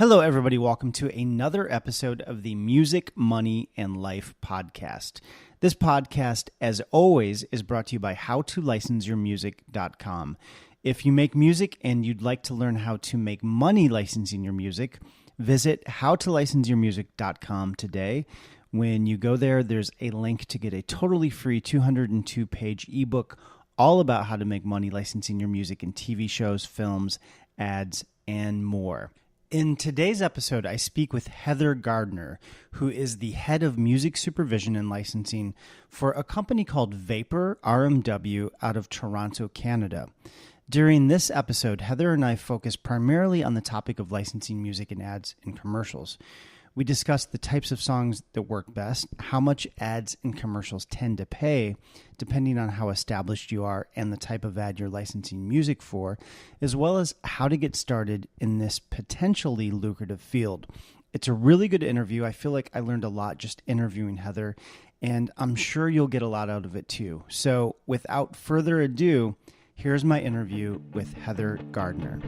Hello, everybody. Welcome to another episode of the Music, Money, and Life podcast. This podcast, as always, is brought to you by howtolicenseyourmusic.com. If you make music and you'd like to learn how to make money licensing your music, visit howtolicenseyourmusic.com today. When you go there, there's a link to get a totally free 202-page ebook all about how to make money licensing your music in TV shows, films, ads, and more. In today's episode, I speak with Heather Gardner, who is the head of music supervision and licensing for a company called Vapor RMW out of Toronto, Canada. During this episode, Heather and I focus primarily on the topic of licensing music in ads and commercials. We discuss the types of songs that work best, how much ads and commercials tend to pay, depending on how established you are and the type of ad you're licensing music for, as well as how to get started in this potentially lucrative field. It's a really good interview. I feel like I learned a lot just interviewing Heather, and I'm sure you'll get a lot out of it too. So without further ado, here's my interview with Heather Gardner.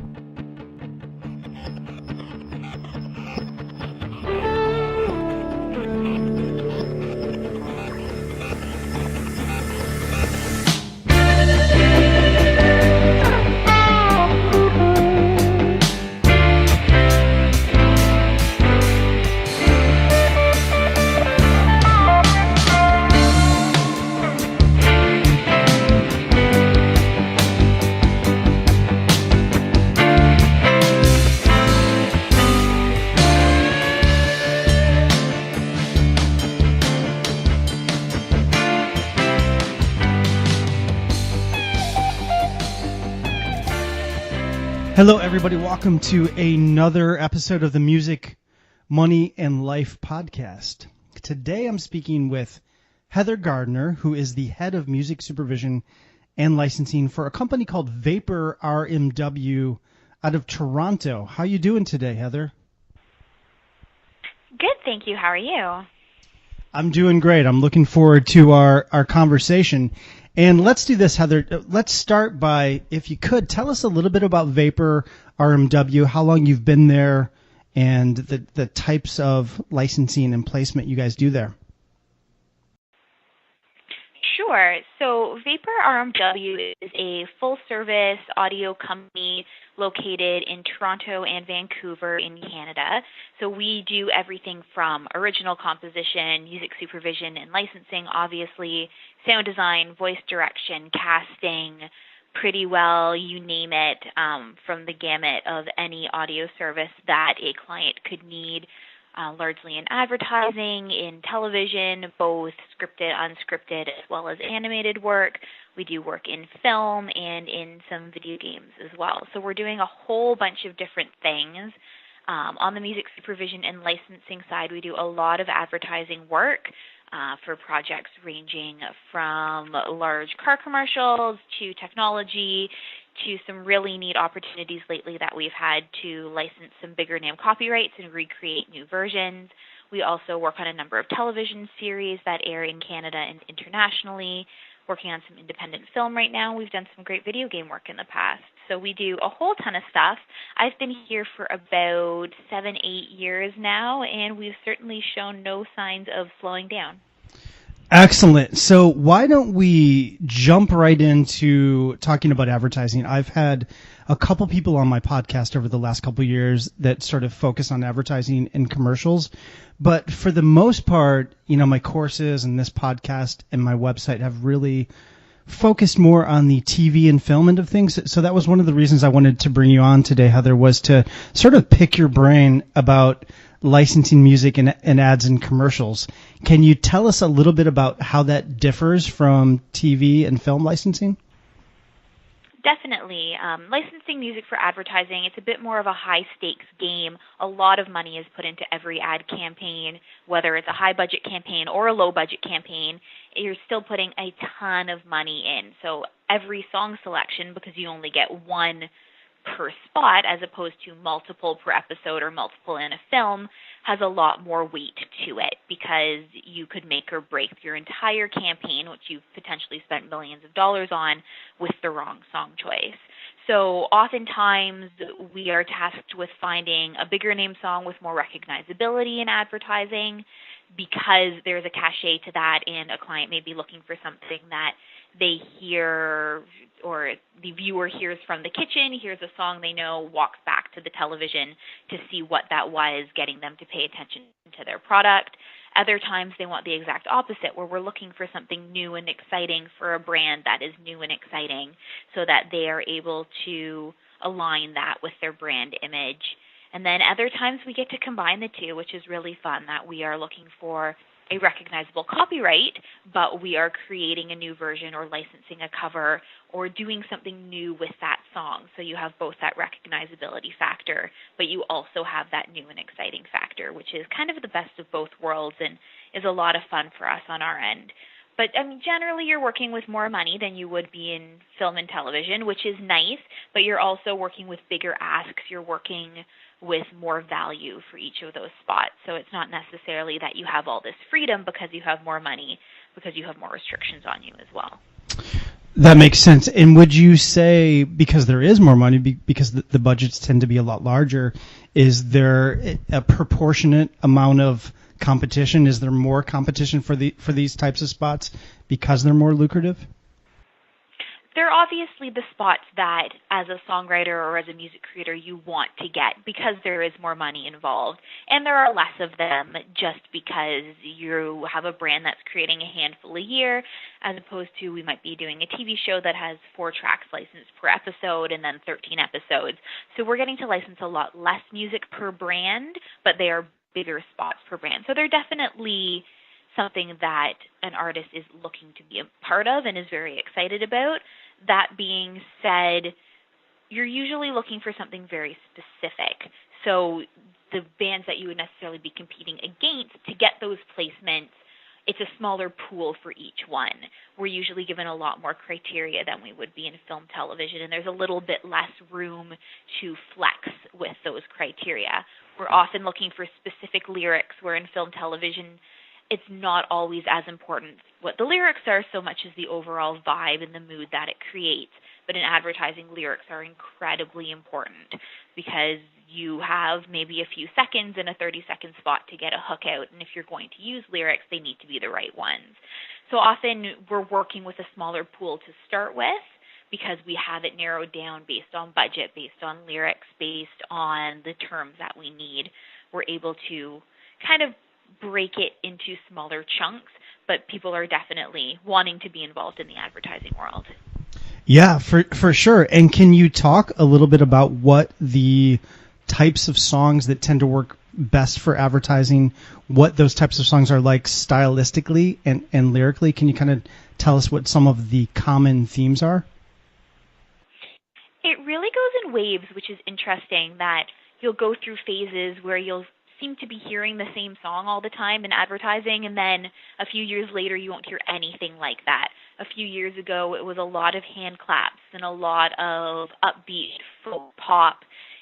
Hello, everybody. Welcome to another episode of the Music, Money, and Life podcast. Today, I'm speaking with Heather Gardner, who is the head of music supervision and licensing for a company called Vapor RMW out of Toronto. How are you doing today, Heather? Good, thank you. How are you? I'm doing great. I'm looking forward to our conversation. And let's do this, Heather. Let's start by, if you could, tell us a little bit about Vapor RMW, how long you've been there, and the types of licensing and placement you guys do there. Sure. So Vapor RMW is a full-service audio company located in Toronto and Vancouver in Canada. So we do everything from original composition, music supervision and licensing, obviously, sound design, voice direction, casting, pretty well, you name it, from the gamut of any audio service that a client could need. Largely in advertising, in television, both scripted, unscripted, as well as animated work. We do work in film and in some video games as well. So we're doing a whole bunch of different things. On the music supervision and licensing side, we do a lot of advertising work for projects ranging from large car commercials to technology to some really neat opportunities lately that we've had to license some bigger name copyrights and recreate new versions. We also work on a number of television series that air in Canada and internationally, working on some independent film right now. We've done some great video game work in the past. So we do a whole ton of stuff. I've been here for about 7-8 years now, and we've certainly shown no signs of slowing down. Excellent. So why don't we jump right into talking about advertising? I've had a couple people on my podcast over the last couple of years that sort of focus on advertising and commercials. But for the most part, you know, my courses and this podcast and my website have really focused more on the TV and film end of things. So that was one of the reasons I wanted to bring you on today, Heather, was to sort of pick your brain about licensing music and ads and commercials. Can you tell us a little bit about how that differs from TV and film licensing? Definitely. Licensing music for advertising, it's a bit more of a high-stakes game. A lot of money is put into every ad campaign, whether it's a high-budget campaign or a low-budget campaign. You're still putting a ton of money in. So every song selection, because you only get one per spot as opposed to multiple per episode or multiple in a film has a lot more weight to it, because you could make or break your entire campaign, which you've potentially spent millions of dollars on, with the wrong song choice. So oftentimes we are tasked with finding a bigger name song with more recognizability in advertising, because there's a cachet to that, and a client may be looking for something that they hear, or the viewer hears from the kitchen, hears a song they know, walks back to the television to see what that was, getting them to pay attention to their product. Other times they want the exact opposite, where we're looking for something new and exciting for a brand that is new and exciting, so that they are able to align that with their brand image. And then other times we get to combine the two, which is really fun, that we are looking for a recognizable copyright, but we are creating a new version or licensing a cover or doing something new with that song. So you have both that recognizability factor, but you also have that new and exciting factor, which is kind of the best of both worlds and is a lot of fun for us on our end. But generally you're working with more money than you would be in film and television, which is nice, but you're also working with bigger asks. You're working with more value for each of those spots. So it's not necessarily that you have all this freedom because you have more money, because you have more restrictions on you as well. That makes sense. And would you say, because there is more money, because the budgets tend to be a lot larger, is there a proportionate amount of competition? Is there more competition for these types of spots because they're more lucrative? There are obviously the spots that, as a songwriter or as a music creator, you want to get because there is more money involved. And there are less of them just because you have a brand that's creating a handful a year, as opposed to we might be doing a TV show that has 4 tracks licensed per episode and then 13 episodes. So we're getting to license a lot less music per brand, but they are bigger spots per brand. So they're definitely something that an artist is looking to be a part of and is very excited about. That being said, you're usually looking for something very specific. So the bands that you would necessarily be competing against, to get those placements, it's a smaller pool for each one. We're usually given a lot more criteria than we would be in film, television, and there's a little bit less room to flex with those criteria. We're often looking for specific lyrics, where in film, television, it's not always as important what the lyrics are so much as the overall vibe and the mood that it creates. But in advertising, lyrics are incredibly important, because you have maybe a few seconds in a 30-second spot to get a hook out, and if you're going to use lyrics, they need to be the right ones. So often we're working with a smaller pool to start with, because we have it narrowed down based on budget, based on lyrics, based on the terms that we need. We're able to kind of break it into smaller chunks, but people are definitely wanting to be involved in the advertising world. Yeah, for sure. And can you talk a little bit about what the types of songs that tend to work best for advertising, what those types of songs are like stylistically and lyrically? Can you kind of tell us what some of the common themes are? It really goes in waves, which is interesting, that you'll go through phases where you'll seem to be hearing the same song all the time in advertising, and then a few years later you won't hear anything like that. A few years ago it was a lot of hand claps and a lot of upbeat folk pop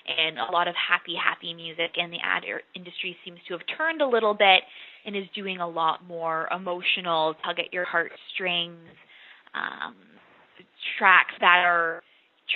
and a lot of happy music, and the ad industry seems to have turned a little bit and is doing a lot more emotional, tug at your heartstrings, tracks that are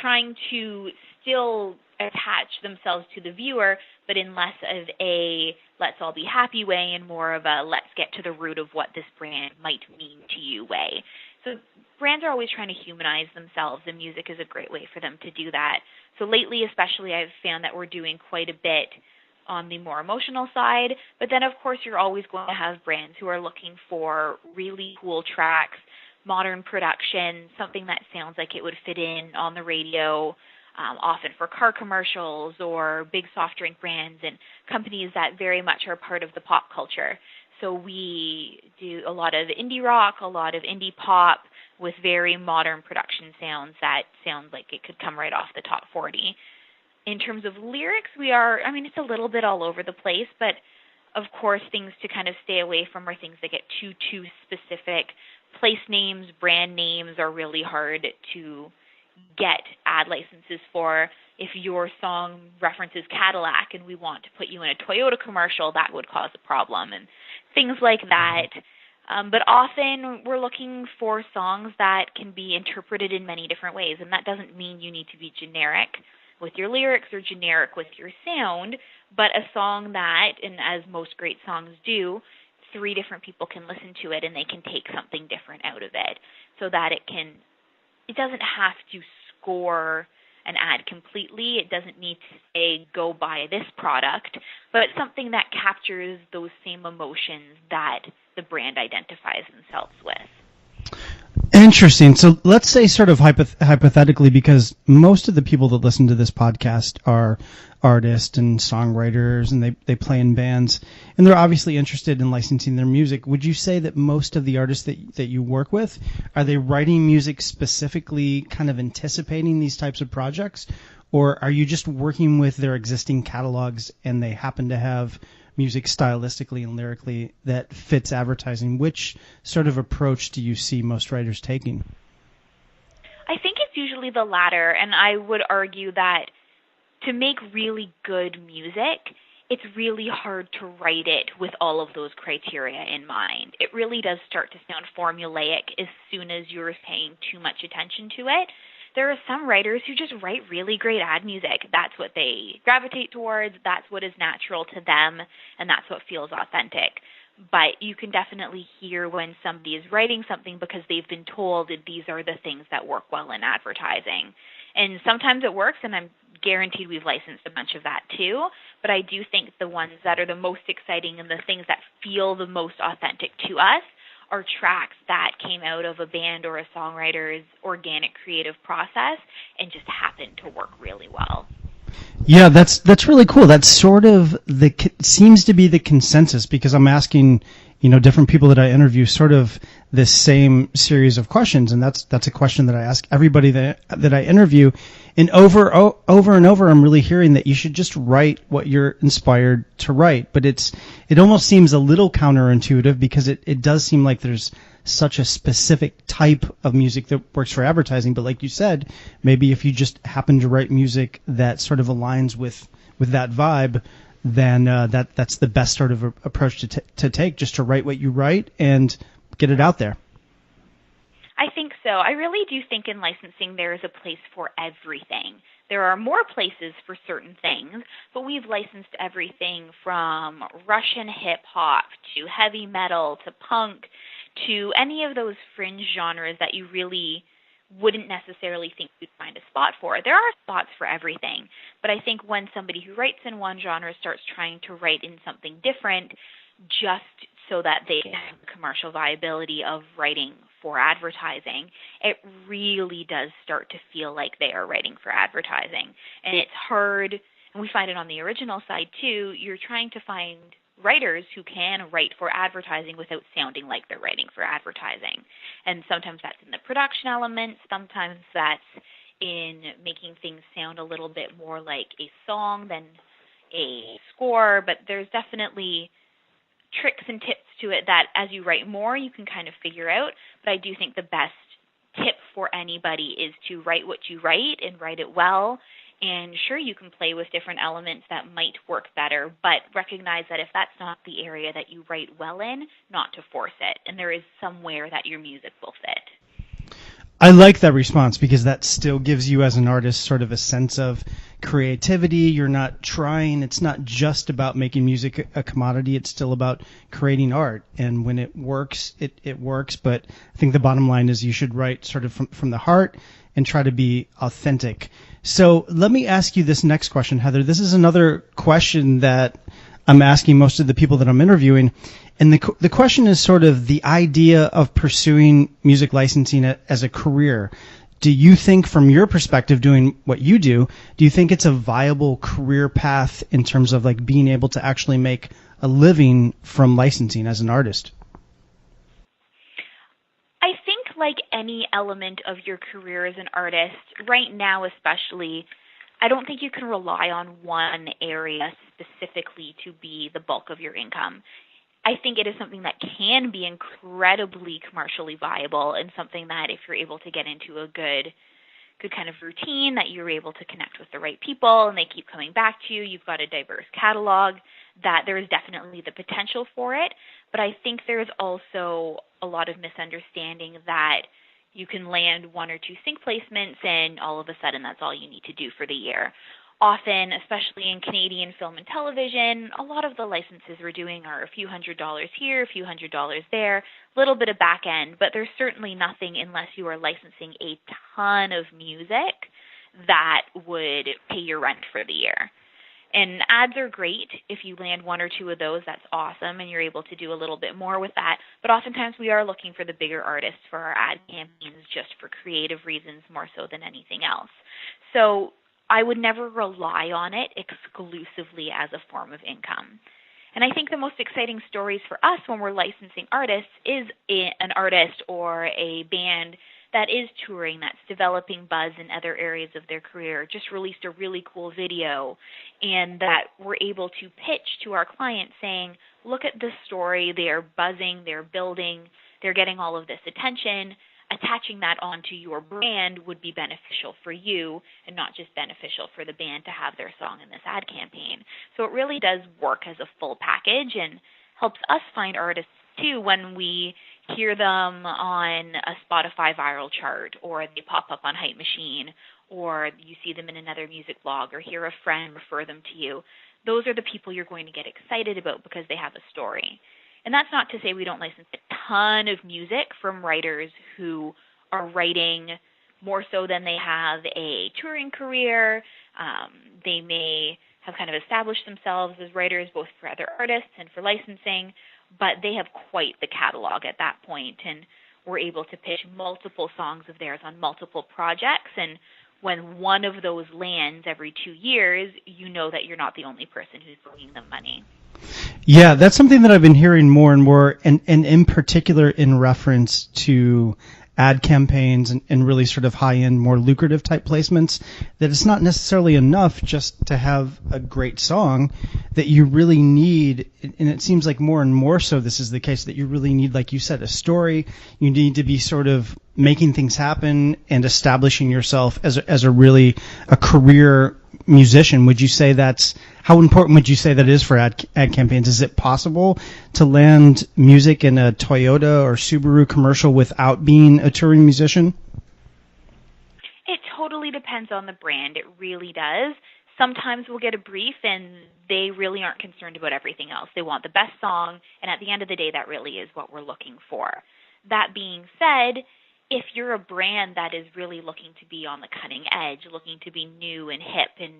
trying to still attach themselves to the viewer, but in less of a let's all be happy way and more of a let's get to the root of what this brand might mean to you way. So brands are always trying to humanize themselves, and music is a great way for them to do that. So lately especially, I've found that we're doing quite a bit on the more emotional side, but then of course you're always going to have brands who are looking for really cool tracks, modern production, something that sounds like it would fit in on the radio, often for car commercials or big soft drink brands and companies that very much are part of the pop culture. So we do a lot of indie rock, a lot of indie pop with very modern production sounds that sound like it could come right off the top 40. In terms of lyrics, it's a little bit all over the place, but of course things to kind of stay away from are things that get too specific. Place names, brand names are really hard to get ad licenses for. If your song references Cadillac and we want to put you in a Toyota commercial, that would cause a problem, and things like that. But often we're looking for songs that can be interpreted in many different ways, and that doesn't mean you need to be generic with your lyrics or generic with your sound, but a song that, and as most great songs do, 3 different people can listen to it and they can take something different out of it, so that it doesn't have to score an ad completely. It doesn't need to say, go buy this product, but something that captures those same emotions that the brand identifies themselves with. Interesting. So let's say sort of hypothetically, because most of the people that listen to this podcast are artists and songwriters, and they play in bands, and they're obviously interested in licensing their music. Would you say that most of the artists that you work with, are they writing music specifically kind of anticipating these types of projects, or are you just working with their existing catalogs and they happen to have music stylistically and lyrically that fits advertising? Which sort of approach do you see most writers taking? I think it's usually the latter, and I would argue that to make really good music, it's really hard to write it with all of those criteria in mind. It really does start to sound formulaic as soon as you're paying too much attention to it. There are some writers who just write really great ad music. That's what they gravitate towards. That's what is natural to them, and that's what feels authentic. But you can definitely hear when somebody is writing something because they've been told that these are the things that work well in advertising. And sometimes it works, and I'm guaranteed we've licensed a bunch of that too. But I do think the ones that are the most exciting and the things that feel the most authentic to us are tracks that came out of a band or a songwriter's organic creative process and just happened to work really well. Yeah, that's really cool. That's sort of seems to be the consensus, because I'm asking, different people that I interview sort of this same series of questions, and that's a question that I ask everybody that I interview, and over and over I'm really hearing that you should just write what you're inspired to write. But it almost seems a little counterintuitive, because it does seem like there's such a specific type of music that works for advertising. But like you said, maybe if you just happen to write music that sort of aligns with that vibe, then that's the best sort of approach to take, just to write what you write and get it out there. I think so. I really do think in licensing there is a place for everything. There are more places for certain things, but we've licensed everything from Russian hip-hop to heavy metal to punk to any of those fringe genres that you really wouldn't necessarily think you'd find a spot for. There are spots for everything, but I think when somebody who writes in one genre starts trying to write in something different just so that they can have the commercial viability of writing for advertising, it really does start to feel like they are writing for advertising. And it's hard, and we find it on the original side too. You're trying to find writers who can write for advertising without sounding like they're writing for advertising. And sometimes that's in the production element, sometimes that's in making things sound a little bit more like a song than a score, but there's definitely tricks and tips to it that as you write more, you can kind of figure out. But I do think the best tip for anybody is to write what you write and write it well. And sure, you can play with different elements that might work better, but recognize that if that's not the area that you write well in, not to force it. And there is somewhere that your music will fit. I like that response, because that still gives you as an artist sort of a sense of creativity. You're not trying. It's not just about making music a commodity. It's still about creating art. And when it works, it works. But I think the bottom line is you should write sort of from the heart and try to be authentic. So let me ask you this next question, Heather. This is another question that I'm asking most of the people that I'm interviewing. And the question is sort of the idea of pursuing music licensing as a career. Do you think, from your perspective, doing what you do you think it's a viable career path in terms of like being able to actually make a living from licensing as an artist? I think like any element of your career as an artist, right now especially, I don't think you can rely on one area specifically to be the bulk of your income. I think it is something that can be incredibly commercially viable, and something that if you're able to get into a good good kind of routine, that you're able to connect with the right people and they keep coming back to you, you've got a diverse catalog, that there is definitely the potential for it. But I think there's also a lot of misunderstanding that you can land 1 or 2 sync placements and all of a sudden that's all you need to do for the year. Often, especially in Canadian film and television, a lot of the licenses we're doing are a few $100s here, a few $100s there, a little bit of back end, but there's certainly nothing, unless you are licensing a ton of music, that would pay your rent for the year. And ads are great. If you land 1 or 2 of those, that's awesome, and you're able to do a little bit more with that. But oftentimes we are looking for the bigger artists for our ad campaigns, just for creative reasons more so than anything else. So I would never rely on it exclusively as a form of income. And I think the most exciting stories for us when we're licensing artists is an artist or a band that is touring, that's developing buzz in other areas of their career, just released a really cool video, and that we're able to pitch to our client saying, look at this story, they are buzzing, they're building, they're getting all of this attention. Attaching that onto your brand would be beneficial for you and not just beneficial for the band to have their song in this ad campaign. So it really does work as a full package and helps us find artists too when we hear them on a Spotify viral chart, or they pop up on Hype Machine, or you see them in another music blog, or hear a friend refer them to you. Those are the people you're going to get excited about because they have a story. And that's not to say we don't license a ton of music from writers who are writing more so than they have a touring career. They may have kind of established themselves as writers both for other artists and for licensing, but they have quite the catalog at that point, and we're able to pitch multiple songs of theirs on multiple projects. And when one of those lands every 2 years, you know that you're not the only person who's bringing them money. Yeah, that's something that I've been hearing more and more, and in particular in reference to ad campaigns and really sort of high-end, more lucrative type placements, that it's not necessarily enough just to have a great song, that you really need, and it seems like more and more so this is the case, that you really need, like you said, a story. You need to be sort of making things happen and establishing yourself as a career musician. Would you say how important would you say that is for ad campaigns? Is it possible to land music in a Toyota or Subaru commercial without being a touring musician? It totally depends on the brand. It really does. Sometimes we'll get a brief and they really aren't concerned about everything else. They want the best song, and at the end of the day, that really is what we're looking for. That being said, if you're a brand that is really looking to be on the cutting edge, looking to be new and hip and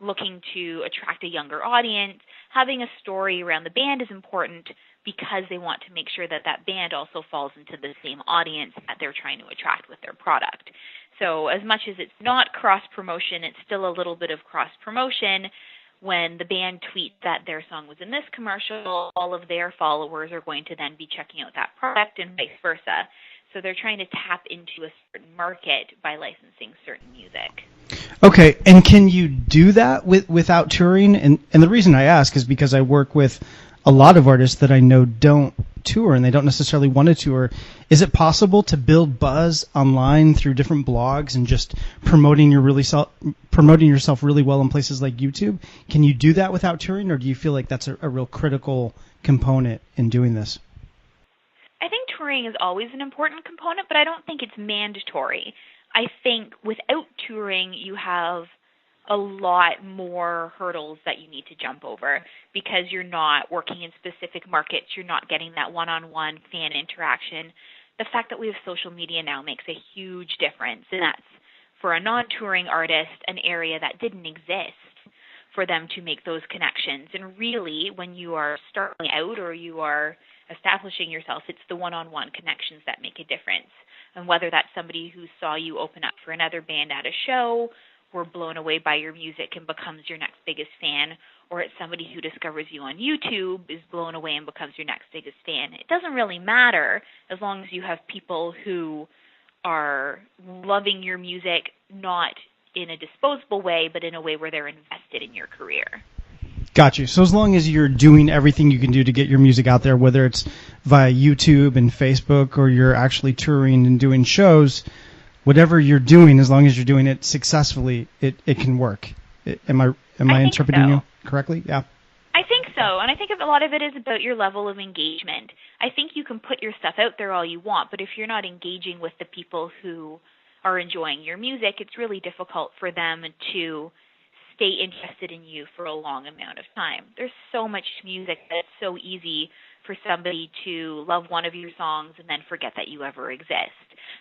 looking to attract a younger audience, having a story around the band is important because they want to make sure that that band also falls into the same audience that they're trying to attract with their product. So as much as it's not cross-promotion, it's still a little bit of cross-promotion. When the band tweets that their song was in this commercial, all of their followers are going to then be checking out that product and vice versa. So they're trying to tap into a certain market by licensing certain music. Okay, and can you do that without touring? And the reason I ask is because I work with a lot of artists that I know don't tour and they don't necessarily want to tour. Is it possible to build buzz online through different blogs and just promoting yourself really well in places like YouTube? Can you do that without touring, or do you feel like that's a real critical component in doing this? I think touring is always an important component, but I don't think it's mandatory. I think without touring, you have a lot more hurdles that you need to jump over because you're not working in specific markets. You're not getting that one-on-one fan interaction. The fact that we have social media now makes a huge difference, and that's, for a non-touring artist, an area that didn't exist for them to make those connections. And really, when you are starting out or you are establishing yourself, it's the one-on-one connections that make a difference. And whether that's somebody who saw you open up for another band at a show, were blown away by your music and becomes your next biggest fan, or it's somebody who discovers you on YouTube, is blown away and becomes your next biggest fan. It doesn't really matter as long as you have people who are loving your music, not in a disposable way, but in a way where they're invested in your career. Got you. So as long as you're doing everything you can do to get your music out there, whether it's via YouTube and Facebook or you're actually touring and doing shows, whatever you're doing, as long as you're doing it successfully, it can work. Am I interpreting you correctly? Yeah. I think so, and I think a lot of it is about your level of engagement. I think you can put your stuff out there all you want, but if you're not engaging with the people who are enjoying your music, it's really difficult for them to stay interested in you for a long amount of time. There's so much music that it's so easy for somebody to love one of your songs and then forget that you ever exist.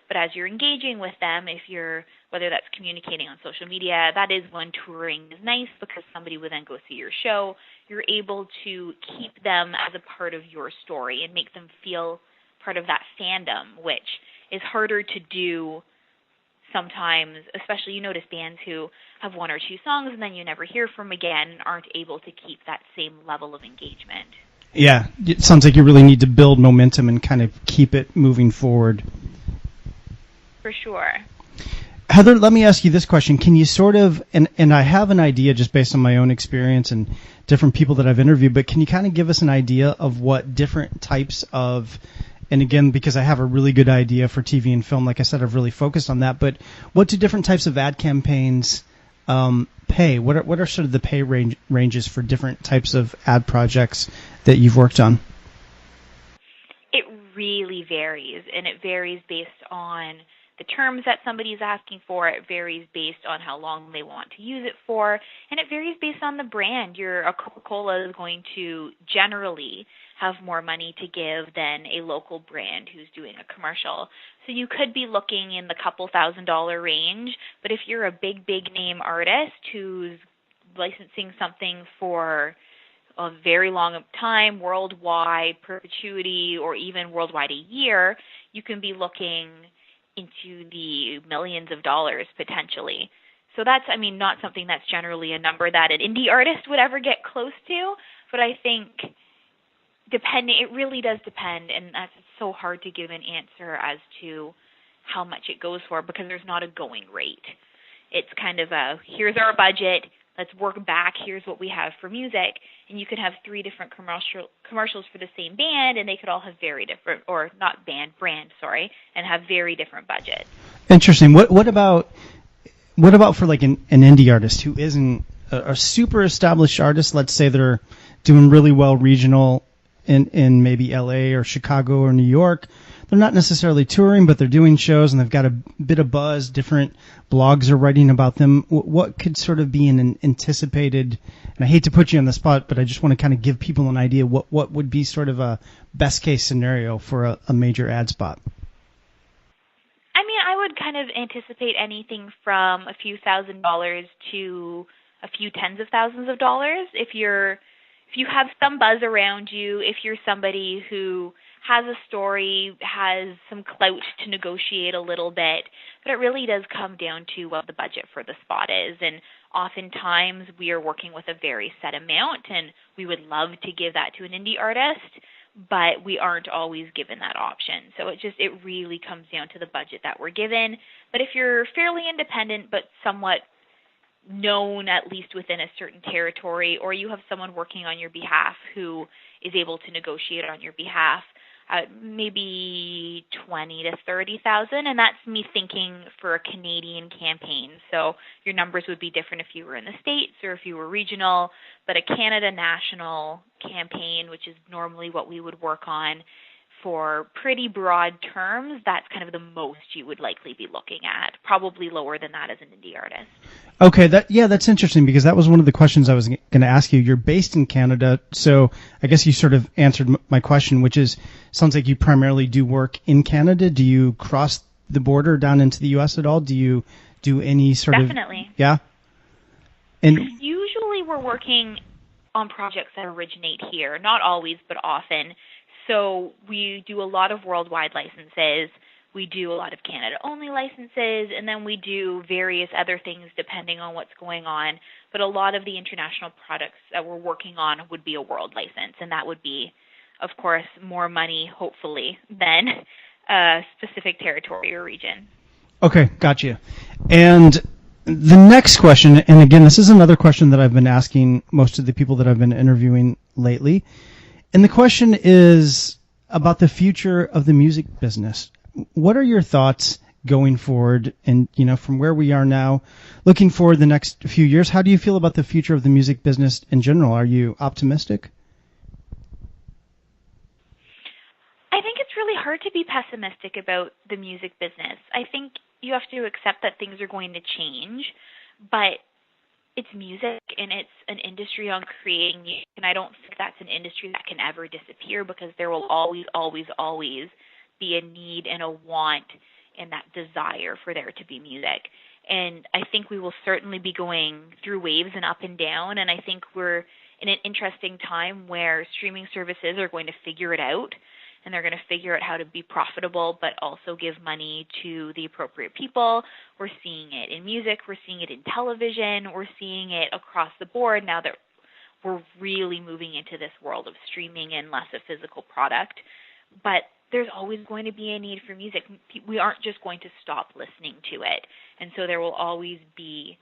But as you're engaging with them, whether that's communicating on social media, that is when touring is nice, because somebody would then go see your show. You're able to keep them as a part of your story and make them feel part of that fandom, which is harder to do sometimes. Especially, you notice bands who have one or two songs and then you never hear from again aren't able to keep that same level of engagement. Yeah, it sounds like you really need to build momentum and kind of keep it moving forward. For sure. Heather, let me ask you this question. Can you sort of, and I have an idea just based on my own experience and different people that I've interviewed, but can you kind of give us an idea of what different types of, and again, because I have a really good idea for TV and film, like I said, I've really focused on that, but what do different types of ad campaigns pay? What are sort of the pay ranges for different types of ad projects that you've worked on? It really varies, and it varies based on the terms that somebody's asking for. It varies based on how long they want to use it for, and it varies based on the brand. A Coca-Cola is going to generally have more money to give than a local brand who's doing a commercial. So you could be looking in the couple $1,000 range, but if you're a big name artist who's licensing something for a very long time, worldwide, perpetuity, or even worldwide a year, you can be looking into the millions of dollars potentially. So that's, not something that's generally a number that an indie artist would ever get close to, but I think it really does depend, and that's so hard to give an answer as to how much it goes for, because there's not a going rate. It's kind of here's our budget, let's work back, here's what we have for music, and you could have 3 different commercials for the same band, and they could all have very different, or not brand, and have very different budgets. Interesting. What about for like an indie artist who isn't a super established artist? Let's say they're doing really well regional in maybe LA or Chicago or New York. They're not necessarily touring, but they're doing shows and they've got a bit of buzz. Different blogs are writing about them. What could sort of be an anticipated, and I hate to put you on the spot, but I just want to kind of give people an idea what would be sort of a best case scenario for a major ad spot? I would kind of anticipate anything from a few $1,000s to a few tens of thousands of dollars. If you have some buzz around you, if you're somebody who has a story, has some clout to negotiate a little bit, but it really does come down to what the budget for the spot is. And oftentimes we are working with a very set amount, and we would love to give that to an indie artist, but we aren't always given that option. So it really comes down to the budget that we're given. But if you're fairly independent but somewhat known, at least within a certain territory, or you have someone working on your behalf who is able to negotiate on your behalf, maybe 20 to 30,000, and that's me thinking for a Canadian campaign. So your numbers would be different if you were in the States or if you were regional, but a Canada national campaign, which is normally what we would work on for pretty broad terms, that's kind of the most you would likely be looking at. Probably lower than that as an indie artist. Okay, that's interesting, because that was one of the questions I was going to ask you. You're based in Canada, so I guess you sort of answered my question, which is, sounds like you primarily do work in Canada. Do you cross the border down into the U.S. at all? Do you do any sort Definitely. of... Yeah? And usually we're working on projects that originate here. Not always, but often. So we do a lot of worldwide licenses. We do a lot of Canada-only licenses, and then we do various other things depending on what's going on. But a lot of the international products that we're working on would be a world license, and that would be, of course, more money, hopefully, than a specific territory or region. Okay, gotcha. And the next question, and again, this is another question that I've been asking most of the people that I've been interviewing lately, and the question is about the future of the music business. What are your thoughts going forward? And, from where we are now, looking forward the next few years, how do you feel about the future of the music business in general? Are you optimistic? I think it's really hard to be pessimistic about the music business. I think you have to accept that things are going to change, but it's music and it's an industry on creating music, and I don't think that's an industry that can ever disappear because there will always, always, always be a need and a want and that desire for there to be music. And I think we will certainly be going through waves and up and down, and I think we're in an interesting time where streaming services are going to figure it out, and they're going to figure out how to be profitable but also give money to the appropriate people. We're seeing it in music. We're seeing it in television. We're seeing it across the board now that we're really moving into this world of streaming and less a physical product. But there's always going to be a need for music. We aren't just going to stop listening to it. And so there will always be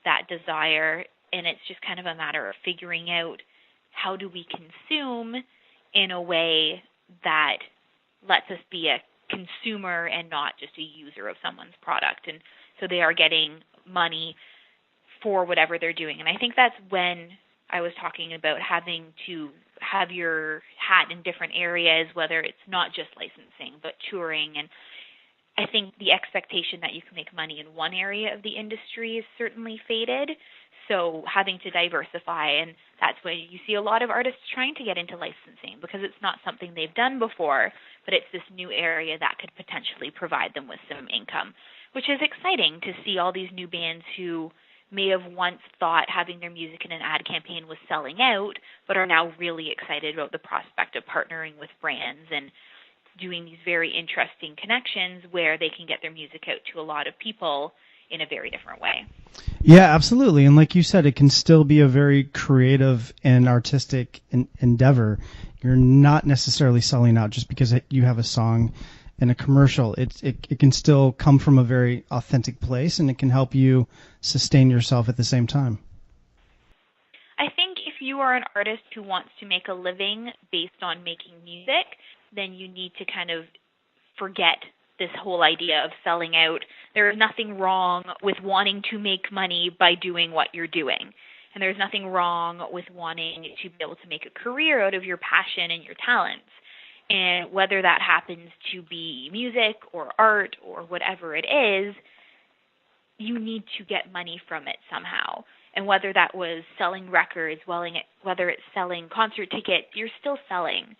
that desire, and it's just kind of a matter of figuring out how do we consume in a way that lets us be a consumer and not just a user of someone's product. And so they are getting money for whatever they're doing. And I think that's when I was talking about having to have your hat in different areas, whether it's not just licensing, but touring. And I think the expectation that you can make money in one area of the industry is certainly faded. So having to diversify, and that's when you see a lot of artists trying to get into licensing because it's not something they've done before, but it's this new area that could potentially provide them with some income, which is exciting to see all these new bands who may have once thought having their music in an ad campaign was selling out, but are now really excited about the prospect of partnering with brands and doing these very interesting connections where they can get their music out to a lot of people in a very different way. Yeah, absolutely. And like you said, it can still be a very creative and artistic endeavor. You're not necessarily selling out just because you have a song and a commercial. It can still come from a very authentic place, and it can help you sustain yourself at the same time. I think if you are an artist who wants to make a living based on making music, then you need to kind of forget this whole idea of selling out. There is nothing wrong with wanting to make money by doing what you're doing. And there's nothing wrong with wanting to be able to make a career out of your passion and your talents. And whether that happens to be music or art or whatever it is, you need to get money from it somehow. And whether that was selling records, whether it's selling concert tickets, you're still selling.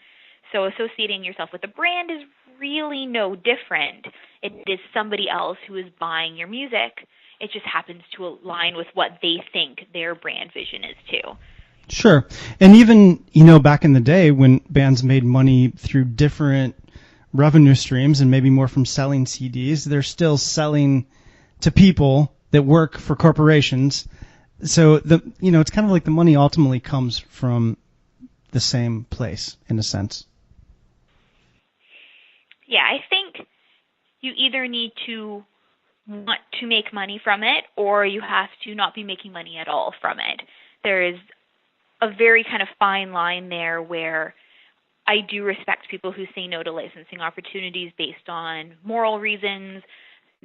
So associating yourself with a brand is really no different. It is somebody else who is buying your music. It just happens to align with what they think their brand vision is too. Sure. And even, back in the day when bands made money through different revenue streams and maybe more from selling CDs, they're still selling to people that work for corporations. So it's kind of like the money ultimately comes from the same place in a sense. Yeah, I think you either need to want to make money from it or you have to not be making money at all from it. There is a very kind of fine line there where I do respect people who say no to licensing opportunities based on moral reasons.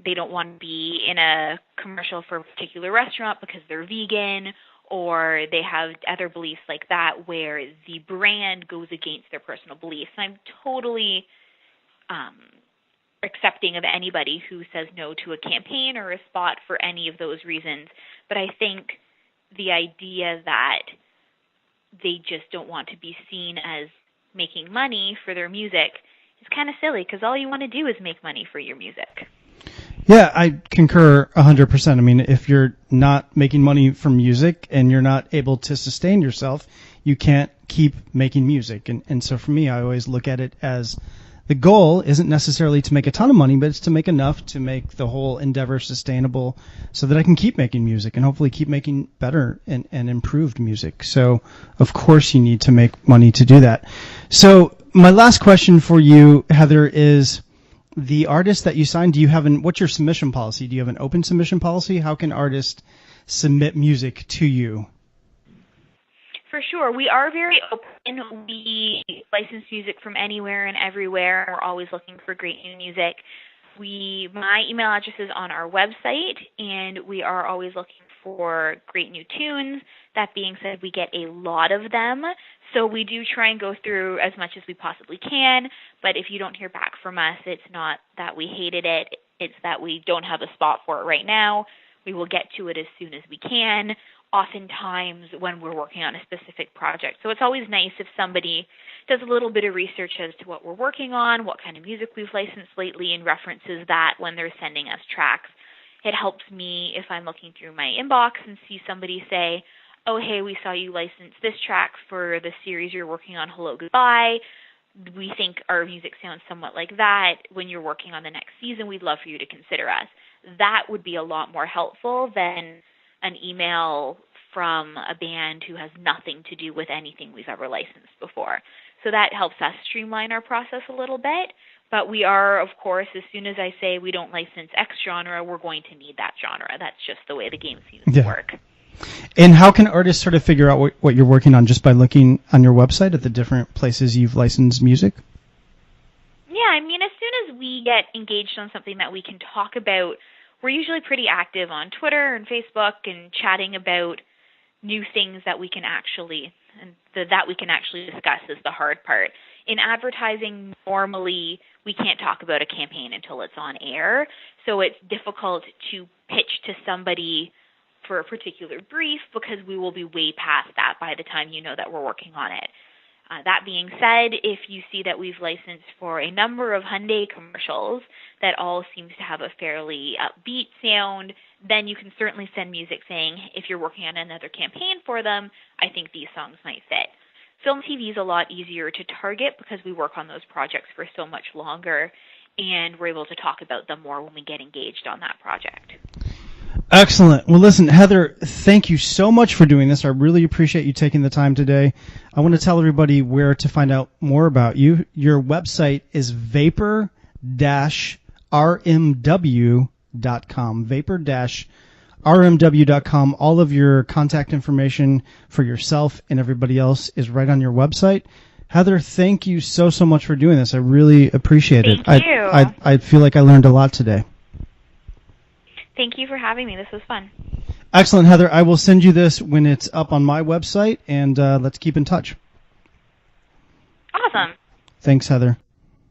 They don't want to be in a commercial for a particular restaurant because they're vegan, or they have other beliefs like that where the brand goes against their personal beliefs. I'm totally accepting of anybody who says no to a campaign or a spot for any of those reasons. But I think the idea that they just don't want to be seen as making money for their music is kind of silly because all you want to do is make money for your music. Yeah, I concur 100%. I mean, if you're not making money from music and you're not able to sustain yourself, you can't keep making music. And so for me, I always look at it as the goal isn't necessarily to make a ton of money, but it's to make enough to make the whole endeavor sustainable so that I can keep making music and hopefully keep making better and improved music. So, of course, you need to make money to do that. So my last question for you, Heather, is the artist that you signed, what's your submission policy? Do you have an open submission policy? How can artists submit music to you? For sure. We are very open. We license music from anywhere and everywhere. We're always looking for great new music. My email address is on our website, and we are always looking for great new tunes. That being said, we get a lot of them, so we do try and go through as much as we possibly can. But if you don't hear back from us, it's not that we hated it. It's that we don't have a spot for it right now. We will get to it as soon as we can, oftentimes when we're working on a specific project. So it's always nice if somebody does a little bit of research as to what we're working on, what kind of music we've licensed lately, and references that when they're sending us tracks. It helps me if I'm looking through my inbox and see somebody say, oh, hey, we saw you license this track for the series you're working on, Hello, Goodbye. We think our music sounds somewhat like that. When you're working on the next season, we'd love for you to consider us. That would be a lot more helpful than an email from a band who has nothing to do with anything we've ever licensed before. So that helps us streamline our process a little bit. But we are, of course, as soon as I say we don't license X genre, we're going to need that genre. That's just the way the game seems to work. And how can artists sort of figure out what you're working on, just by looking on your website at the different places you've licensed music? Yeah, I mean, as soon as we get engaged on something that we can talk about, we're usually pretty active on Twitter and Facebook and chatting about new things that we can actually discuss is the hard part. In advertising, normally we can't talk about a campaign until it's on air, so it's difficult to pitch to somebody for a particular brief because we will be way past that by the time you know that we're working on it. That being said, if you see that we've licensed for a number of Hyundai commercials that all seems to have a fairly upbeat sound, then you can certainly send music saying, if you're working on another campaign for them, I think these songs might fit. Film TV is a lot easier to target because we work on those projects for so much longer, and we're able to talk about them more when we get engaged on that project. Excellent. Well, listen, Heather, thank you so much for doing this. I really appreciate you taking the time today. I want to tell everybody where to find out more about you. Your website is vapor-rmw.com. Vapor-rmw.com. All of your contact information for yourself and everybody else is right on your website. Heather, thank you so much for doing this. I really appreciate it. Thank you. I feel like I learned a lot today. Thank you for having me. This was fun. Excellent, Heather. I will send you this when it's up on my website, and let's keep in touch. Awesome. Thanks, Heather.